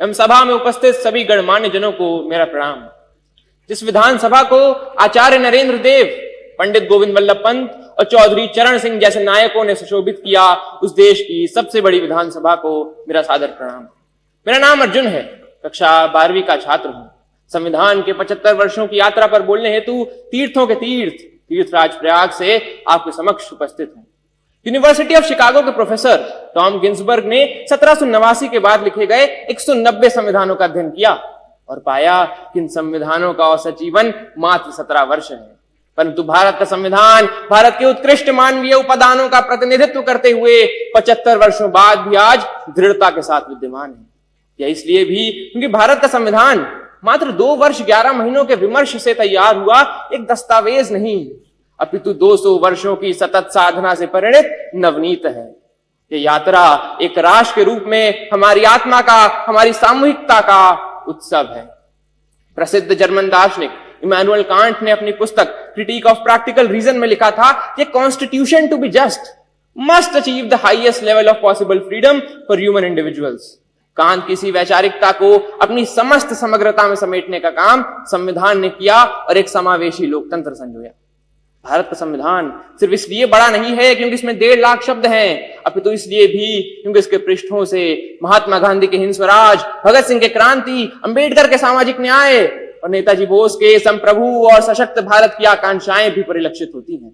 एवं सभा में उपस्थित सभी गणमान्य जनों को मेरा प्रणाम। जिस विधानसभा को आचार्य नरेंद्र देव, पंडित गोविंद वल्लभ पंत और चौधरी चरण सिंह जैसे नायकों ने सुशोभित किया, उस देश की सबसे बड़ी विधानसभा को मेरा सादर प्रणाम। मेरा नाम अर्जुन है, कक्षा 12वीं का छात्र हूं। संविधान के 75 वर्षों की यात्रा पर बोलने हेतु तीर्थों के तीर्थराज प्रयाग से आपके समक्ष उपस्थित हूं। यूनिवर्सिटी ऑफ शिकागो के प्रोफेसर टॉम गिन्सबर्ग ने 1789 के बाद लिखे गए 190 संविधानों का अध्ययन किया और पाया कि इन संविधानों का औसत जीवन मात्र 17 वर्ष है। परंतु भारत का संविधान भारत के उत्कृष्ट मानवीय उपादानों का प्रतिनिधित्व करते हुए 75 वर्षों बाद भी आज दृढ़ता के साथ विद्यमान है। यह इसलिए भी क्योंकि भारत का संविधान मात्र 2 वर्ष 11 महीनों के विमर्श से तैयार हुआ एक दस्तावेज नहीं, अपितु 200 वर्षों की सतत साधना से परिणित नवनीत है। ये यात्रा एक राष्ट्र के रूप में हमारी आत्मा का, हमारी सामूहिकता का उत्सव है। प्रसिद्ध जर्मन दार्शनिक इमैनुअल कांट ने अपनी पुस्तक क्रिटिक ऑफ प्रैक्टिकल रीजन में लिखा था कि constitution to be just must achieve the highest level of possible freedom for human individuals. Kant की इसी वैचारिकता को अपनी समस्त समग्रता में समेटने का काम संविधान ने किया और एक समावेशी लोकतंत्र संजोया। भारत का संविधान सिर्फ इसलिए बड़ा नहीं है क्योंकि इसमें 1.5 लाख शब्द हैं, अपितु इसलिए भी क्योंकि इसके पृष्ठों से महात्मा गांधी के हिंद स्वराज, भगत सिंह के क्रांति, अंबेडकर के सामाजिक न्याय और नेताजी बोस के संप्रभु और सशक्त भारत की आकांक्षाएं भी परिलक्षित होती हैं।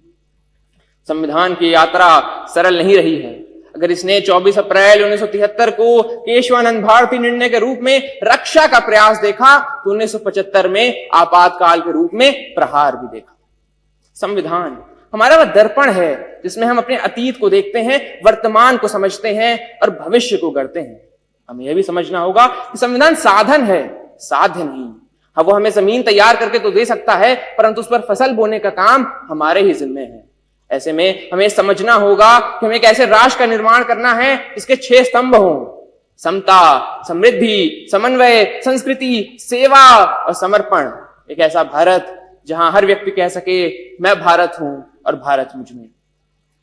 संविधान की यात्रा सरल नहीं रही है। अगर इसने 24 अप्रैल 1973 को केशवानंद भारती निर्णय के रूप में रक्षा का प्रयास देखा, तो 1975 में आपातकाल के रूप में प्रहार भी देखा। संविधान हमारा वह दर्पण है जिसमें हम अपने अतीत को देखते हैं, वर्तमान को समझते हैं और भविष्य को गढ़ते हैं। हमें यह भी समझना होगा कि संविधान साधन है, साध्य नहीं। हाँ, वो हमें जमीन तैयार करके तो दे सकता है, परंतु उस पर फसल बोने का काम हमारे ही जिम्मे है। ऐसे में हमें समझना होगा कि हमें एक ऐसे राष्ट्र का निर्माण करना है जिसके 6 स्तंभ हों: समता, समृद्धि, समन्वय, संस्कृति, सेवा और समर्पण। एक ऐसा भारत जहां हर व्यक्ति कह सके मैं भारत हूं और भारत मुझ में।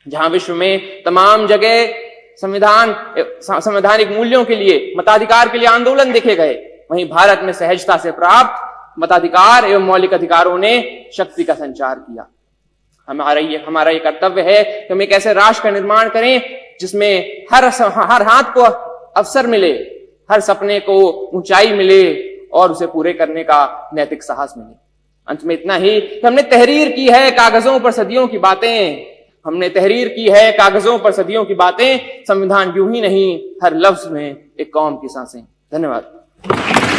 जहां विश्व में तमाम जगह संवैधानिक मूल्यों के लिए, मताधिकार के लिए आंदोलन देखे गए, वहीं भारत में सहजता से प्राप्त मताधिकार एवं मौलिक अधिकारों ने शक्ति का संचार किया। हमारा ये कर्तव्य है कि हम एक ऐसे राष्ट्र का निर्माण करें जिसमें हर हाथ को अवसर मिले, हर सपने को ऊंचाई मिले और उसे पूरे करने का नैतिक साहस मिले। अंत में इतना ही कि हमने तहरीर की है कागजों पर सदियों की बातें, हमने तहरीर की है कागजों पर सदियों की बातें, संविधान यूं ही नहीं, हर लफ्ज में एक कौम की सांसें। धन्यवाद।